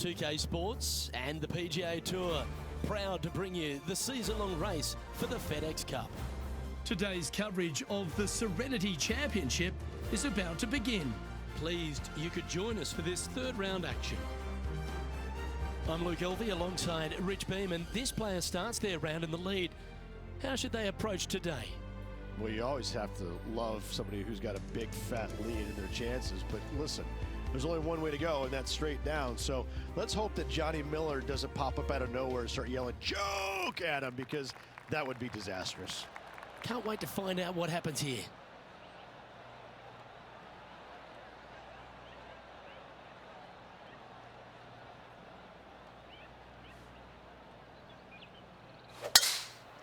2K Sports and the PGA Tour, proud to bring you the season-long race for the FedEx Cup. Today's coverage of the Serenity Championship is about to begin. Pleased you could join us for this third round action. I'm Luke Elvey alongside Rich Beam, and this player starts their round in the lead. How should they approach today? Well, you always have to love somebody who's got a big fat lead in their chances, but listen, there's only one way to go, and that's straight down. So let's hope that Johnny Miller doesn't pop up out of nowhere and start yelling "joke" at him, because that would be disastrous. Can't wait to find out what happens here.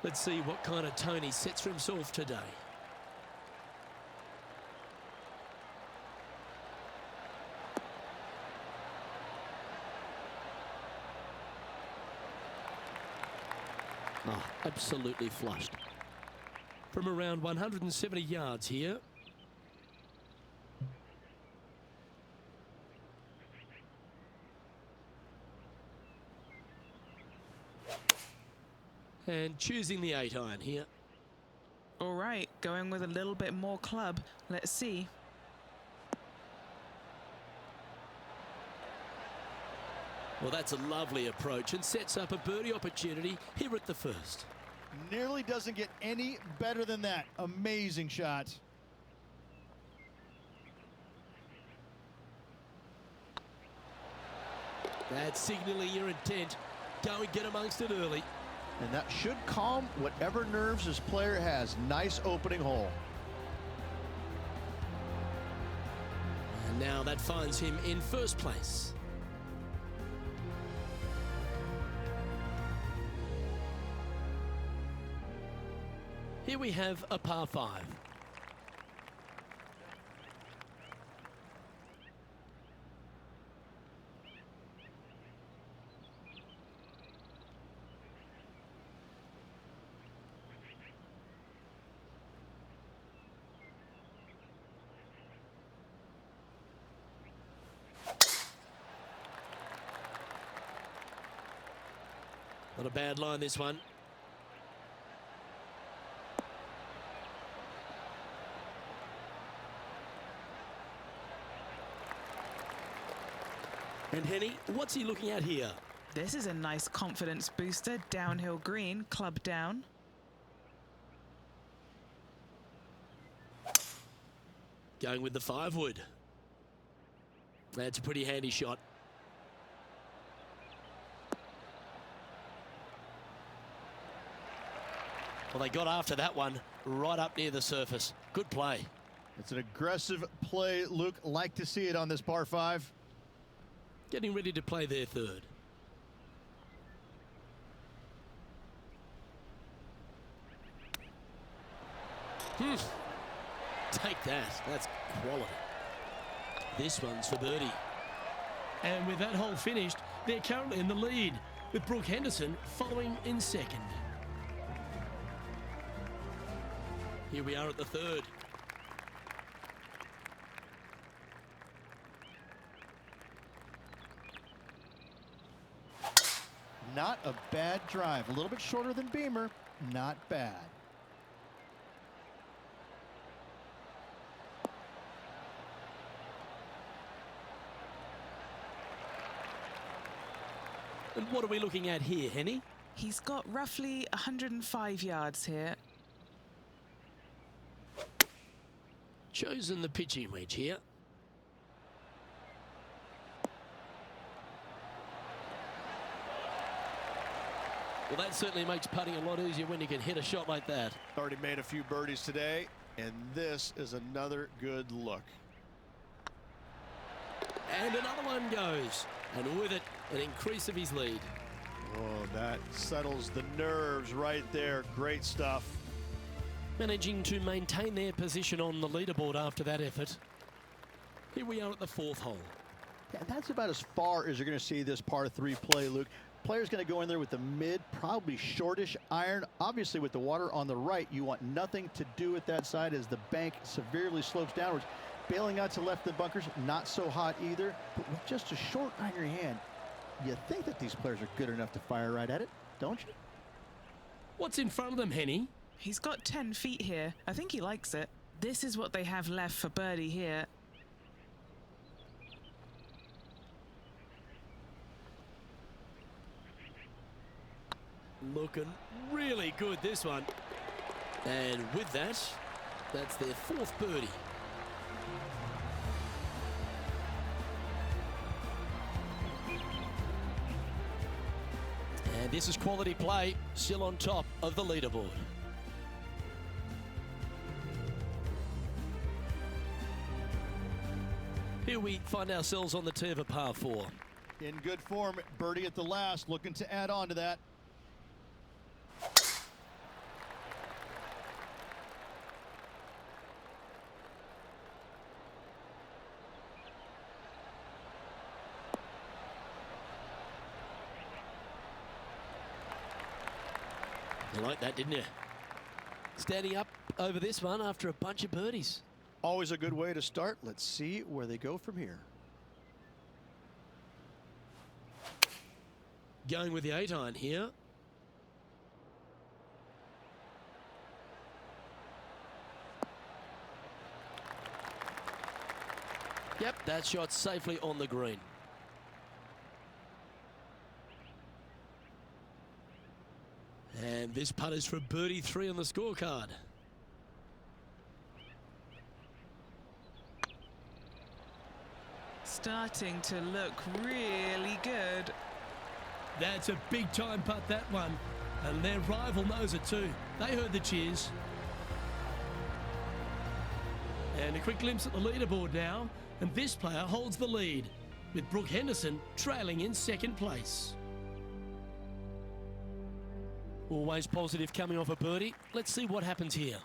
Let's see what kind of tone he sets for himself today. Oh, absolutely flushed. From around 170 yards here. And choosing the 8-iron here. All right, going with a little bit more club. Let's see. Well, that's a lovely approach and sets up a birdie opportunity here at the first. Nearly doesn't get any better than that. Amazing shot. That's signaling your intent. Go and get amongst it early. And that should calm whatever nerves this player has. Nice opening hole. And now that finds him in first place. Here we have a par 5. Not a bad line, this one. And Henny, what's he looking at here? This is a nice confidence booster. Downhill green, club down. Going with the 5-wood. That's a pretty handy shot. Well, they got after that one right up near the surface. Good play. It's an aggressive play, Luke. Like to see it on this par 5. Getting ready to play their third. Take that. That's quality. This one's for birdie. And with that hole finished, they're currently in the lead, with Brooke Henderson following in second. Here we are at the third. Not a bad drive. A little bit shorter than Beamer. Not bad. And what are we looking at here, Henny? He's got roughly 105 yards here. Chosen the pitching wedge here. Well, that certainly makes putting a lot easier when you can hit a shot like that. Already made a few birdies today, and this is another good look. And another one goes. And with it, an increase of his lead. Oh, that settles the nerves right there. Great stuff. Managing to maintain their position on the leaderboard after that effort. Here we are at the 4th hole. Yeah, that's about as far as you're going to see this par 3 play, Luke. Player's going to go in there with the mid, probably shortish iron. Obviously, with the water on the right, you want nothing to do with that side as the bank severely slopes downwards. Bailing out to left of the bunkers, not so hot either. But with just a short iron in your hand, You think that these players are good enough to fire right at it, don't you? What's in front of them, Henny? He's got 10 feet here. I think he likes it. This is what they have left for birdie here. Looking really good, this one. And with that, that's their 4th birdie. And this is quality play, still on top of the leaderboard. Here we find ourselves on the tee of a par 4. In good form, birdie at the last, looking to add on to that. You like that, didn't you? Standing up over this one after a bunch of birdies. Always a good way to start. Let's see where they go from here. Going with the 8-iron here. Yep, that shot safely on the green. And this putt is for birdie 3 on the scorecard. Starting to look really good. That's a big time putt, that one. And their rival knows it too. They heard the cheers. And a quick glimpse at the leaderboard now. And this player holds the lead, with Brooke Henderson trailing in 2nd place. Always positive coming off a birdie. Let's see what happens here.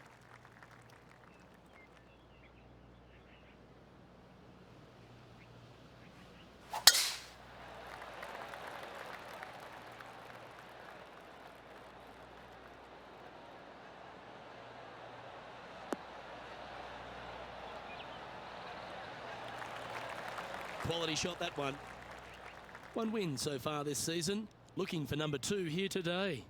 Quality shot, that one. 1 win so far this season. Looking for number 2 here today.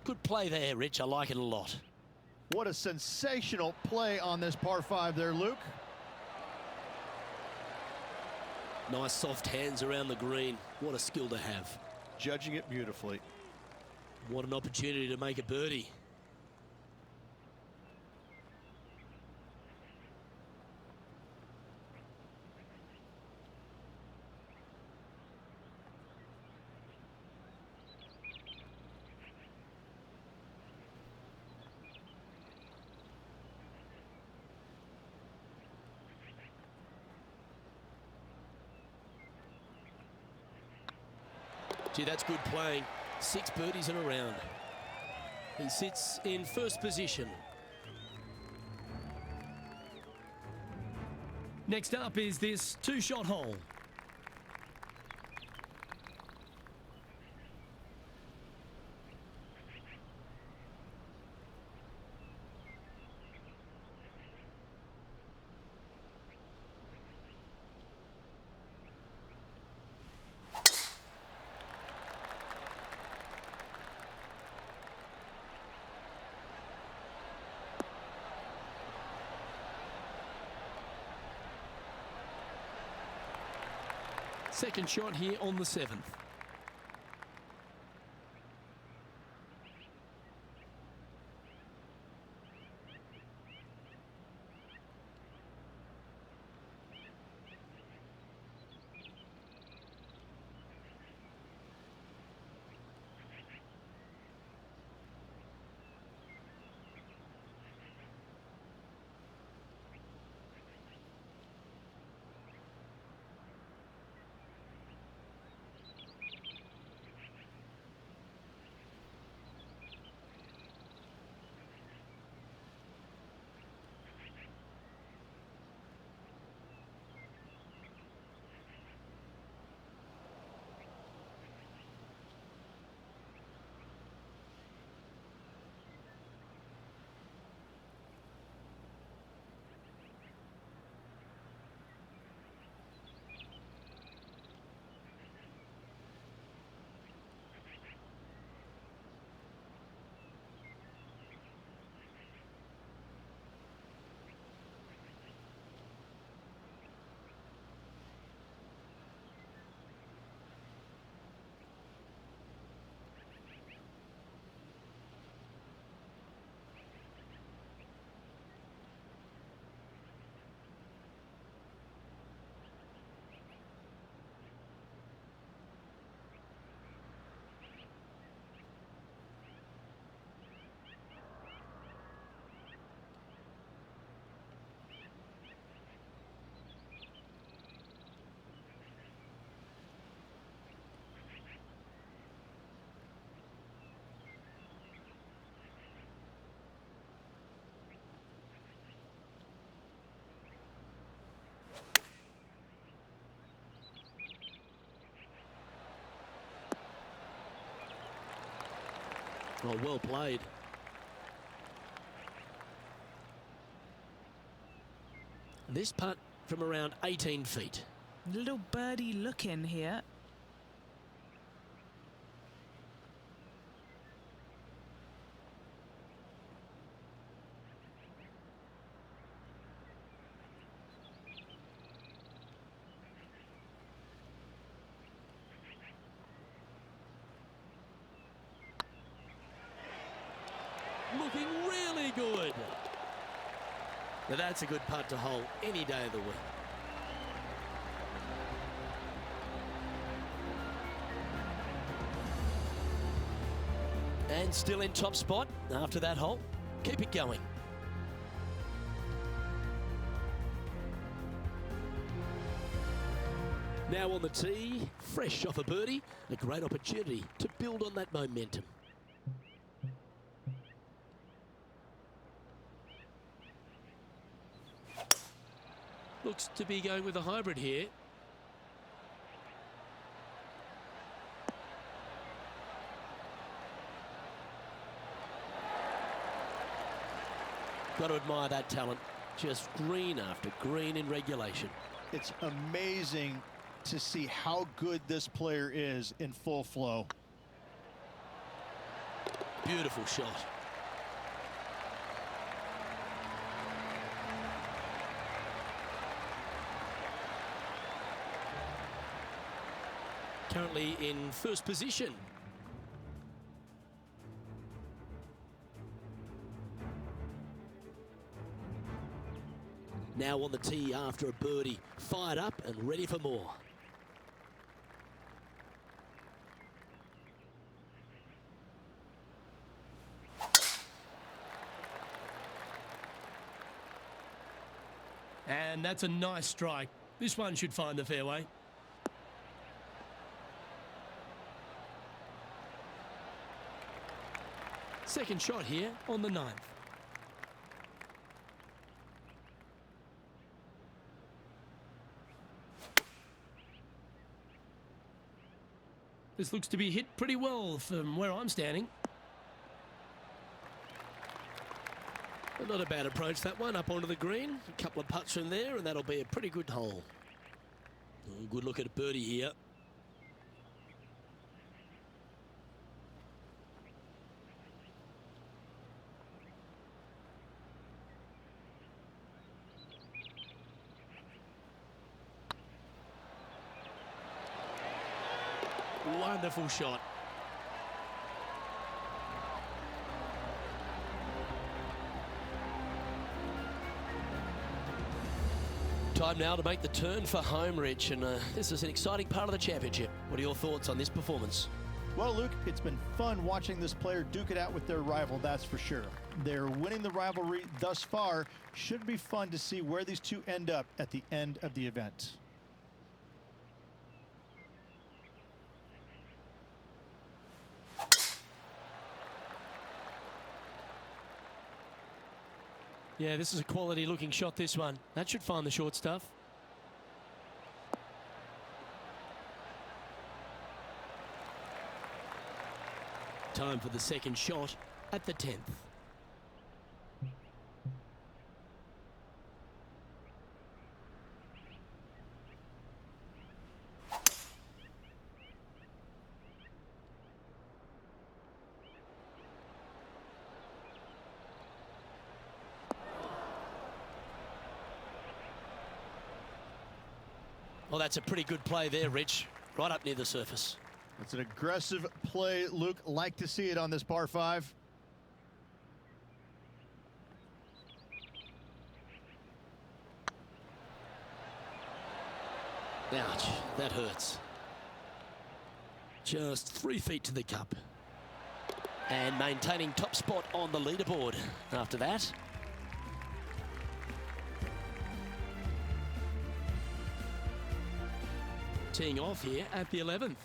Good play there, Rich. I like it a lot. What a sensational play on this par 5 there, Luke. Nice soft hands around the green. What a skill to have. Judging it beautifully. What an opportunity to make a birdie. Gee, that's good playing. 6 birdies in a round. He sits in 1st position. Next up is this 2-shot hole. Second shot here on the 7th. Oh, well played. This putt from around 18 feet. Little birdie look in here. Looking really good. Now that's a good putt to hole any day of the week. And still in top spot after that hole. Keep it going. Now on the tee, fresh off a birdie, a great opportunity to build on that momentum. Looks to be going with a hybrid here. Got to admire that talent. Just green after green in regulation. It's amazing to see how good this player is in full flow. Beautiful shot. Currently in first position. Now on the tee after a birdie, fired up and ready for more. And that's a nice strike. This one should find the fairway. Second shot here on the 9th. This looks to be hit pretty well from where I'm standing. Well, not a bad approach, that one, up onto the green. A couple of putts from there, and that'll be a pretty good hole. Good look at a birdie here. Wonderful shot. Time now to make the turn for home, Rich, and this is an exciting part of the championship. What are your thoughts on this performance? Well, Luke, it's been fun watching this player duke it out with their rival, that's for sure. They're winning the rivalry thus far. Should be fun to see where these two end up at the end of the event. Yeah, this is a quality looking shot, this one. That should find the short stuff. Time for the second shot at the 10th. Well, that's a pretty good play there, Rich. Right up near the surface. It's an aggressive play, Luke. Like to see it on this par 5. Ouch, that hurts. Just 3 feet to the cup. And maintaining top spot on the leaderboard after that. Teeing off here at the 11th.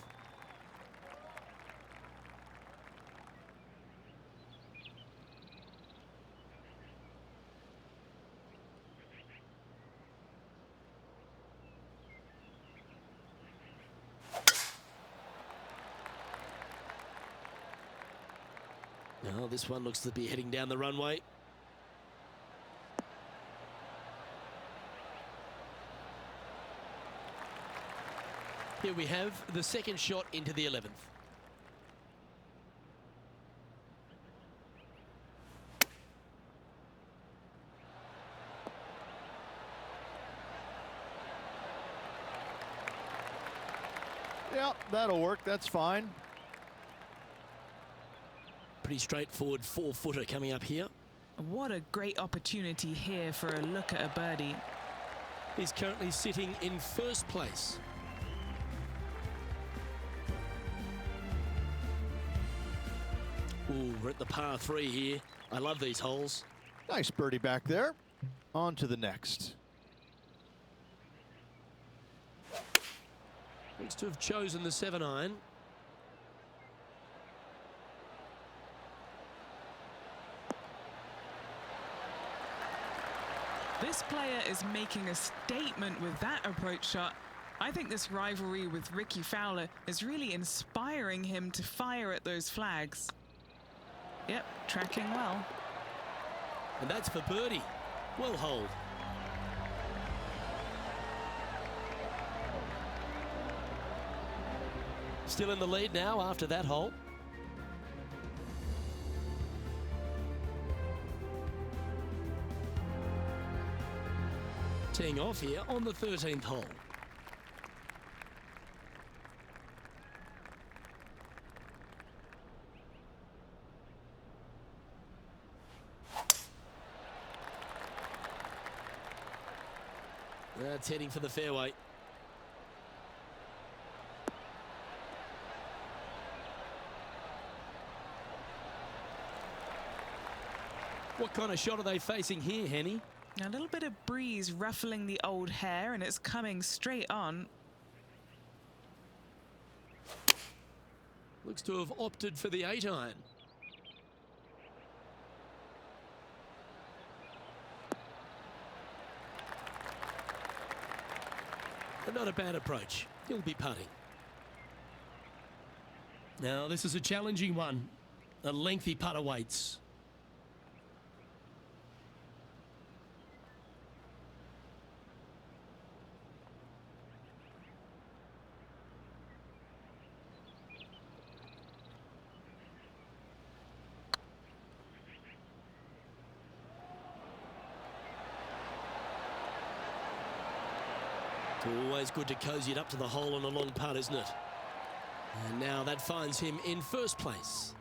Now this one looks to be heading down the runway. Here we have the second shot into the 11th. Yeah, that'll work. That's fine. Pretty straightforward 4-footer coming up here. What a great opportunity here for a look at a birdie. He's currently sitting in first place. Ooh, we're at the par 3 here. I love these holes. Nice birdie back there. On to the next. Looks to have chosen the 7-iron. This player is making a statement with that approach shot. I think this rivalry with Ricky Fowler is really inspiring him to fire at those flags. Yep, tracking well. And that's for birdie. Well holed. Still in the lead now after that hole. Teeing off here on the 13th hole. That's heading for the fairway. What kind of shot are they facing here, Henny? A little bit of breeze ruffling the old hair, and it's coming straight on. Looks to have opted for the 8-iron. Not a bad approach. He'll be putting. Now this is a challenging one. A lengthy putt awaits. Always good to cozy it up to the hole on a long putt, isn't it? And now that finds him in first place.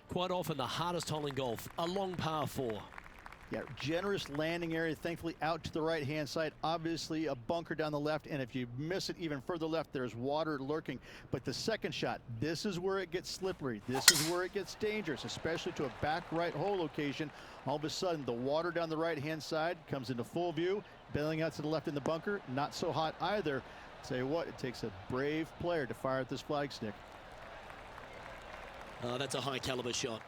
Quite often the hardest hole in golf, a long par 4. Yeah, generous landing area, thankfully out to the right-hand side. Obviously a bunker down the left, and if you miss it even further left, there's water lurking. But the second shot, this is where it gets slippery. This is where it gets dangerous, especially to a back right hole location. All of a sudden, the water down the right-hand side comes into full view. Bailing out to the left in the bunker, not so hot either. Tell you what, it takes a brave player to fire at this flag stick. Oh, that's a high caliber shot.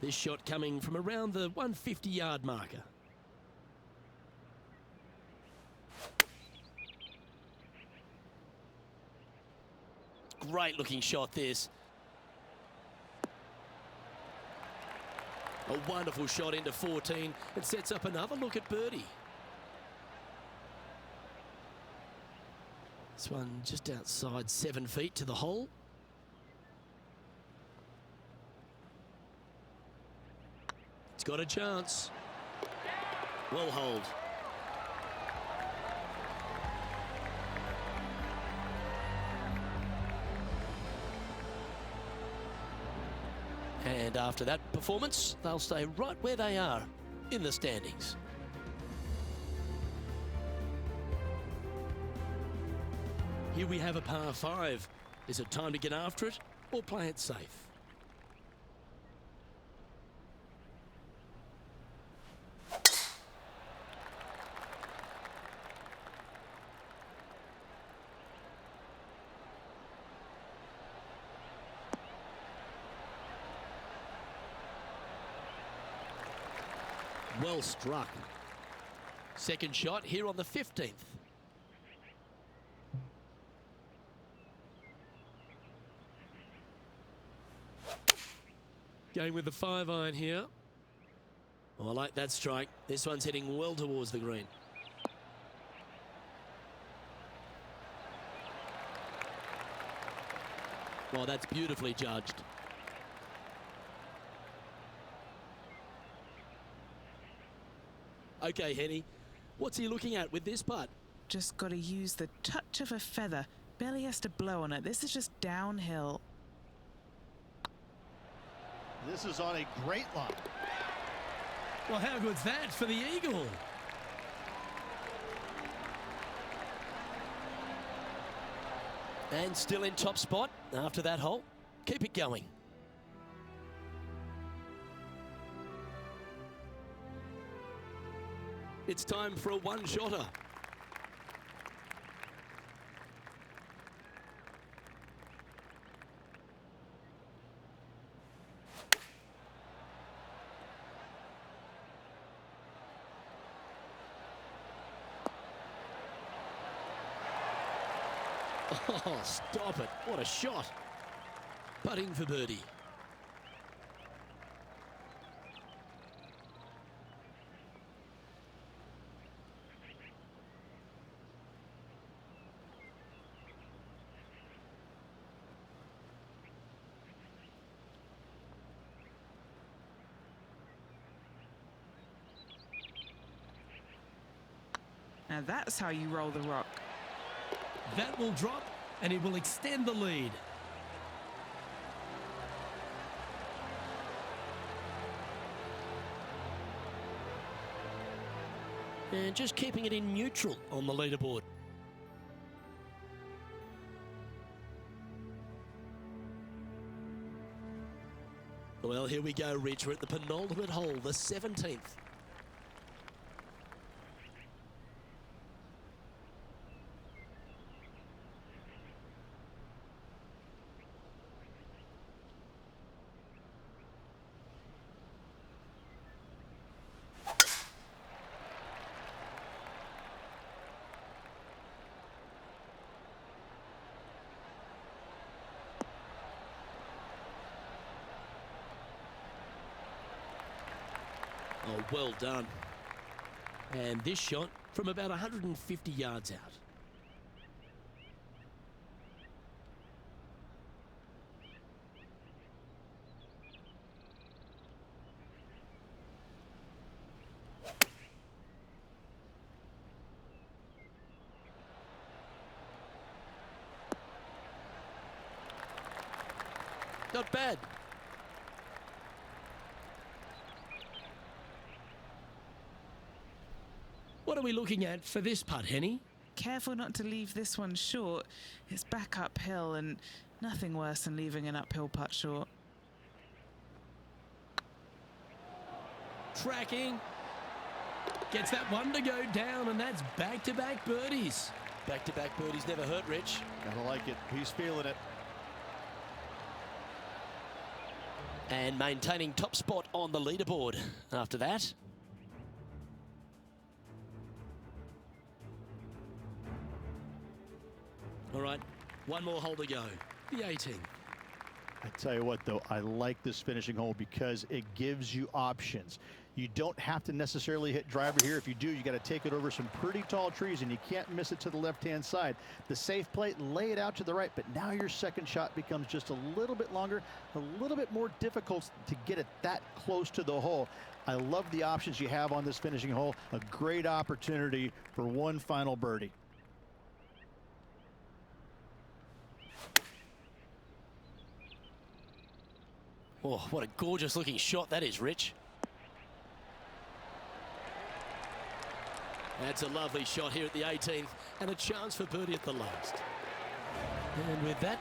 This shot coming from around the 150-yard marker. Great looking shot this. A wonderful shot into 14. It sets up another look at birdie. This one just outside 7 feet to the hole. It's got a chance. Well holed. And after that performance, they'll stay right where they are in the standings. Here we have a par 5. Is it time to get after it or play it safe? Well struck. Second shot here on the 15th. Going with the 5-iron here. Oh, I like that strike. This one's heading well towards the green. Well, that's beautifully judged. Okay, Henny, what's he looking at with this putt? Just got to use the touch of a feather. Barely has to blow on it. This is just downhill. This is on a great line. Well, how good's that for the eagle? And still in top spot after that hole. Keep it going. It's time for a one-shotter. Oh, stop it. What a shot. Putting for birdie. Now that's how you roll the rock. That will drop, and it will extend the lead. And just keeping it in neutral on the leaderboard. Well, here we go, Rich. We're at the penultimate hole, the 17th. Oh, well done. And this shot from about 150 yards out. Not bad. What are we looking at for this putt, Henny? Careful not to leave this one short. It's back uphill, and nothing worse than leaving an uphill putt short. Tracking. Gets that one to go down, and that's back-to-back birdies. Back-to-back birdies never hurt, Rich. Gotta like it. He's feeling it. And maintaining top spot on the leaderboard after that. All right, one more hole to go. The 18th. I tell you what, though, I like this finishing hole because it gives you options. You don't have to necessarily hit driver here. If you do, you got to take it over some pretty tall trees, and you can't miss it to the left-hand side. The safe play, lay it out to the right, but now your second shot becomes just a little bit longer, a little bit more difficult to get it that close to the hole. I love the options you have on this finishing hole. A great opportunity for one final birdie. Oh, what a gorgeous looking shot that is, Rich. That's a lovely shot here at the 18th, and a chance for birdie at the last. And with that,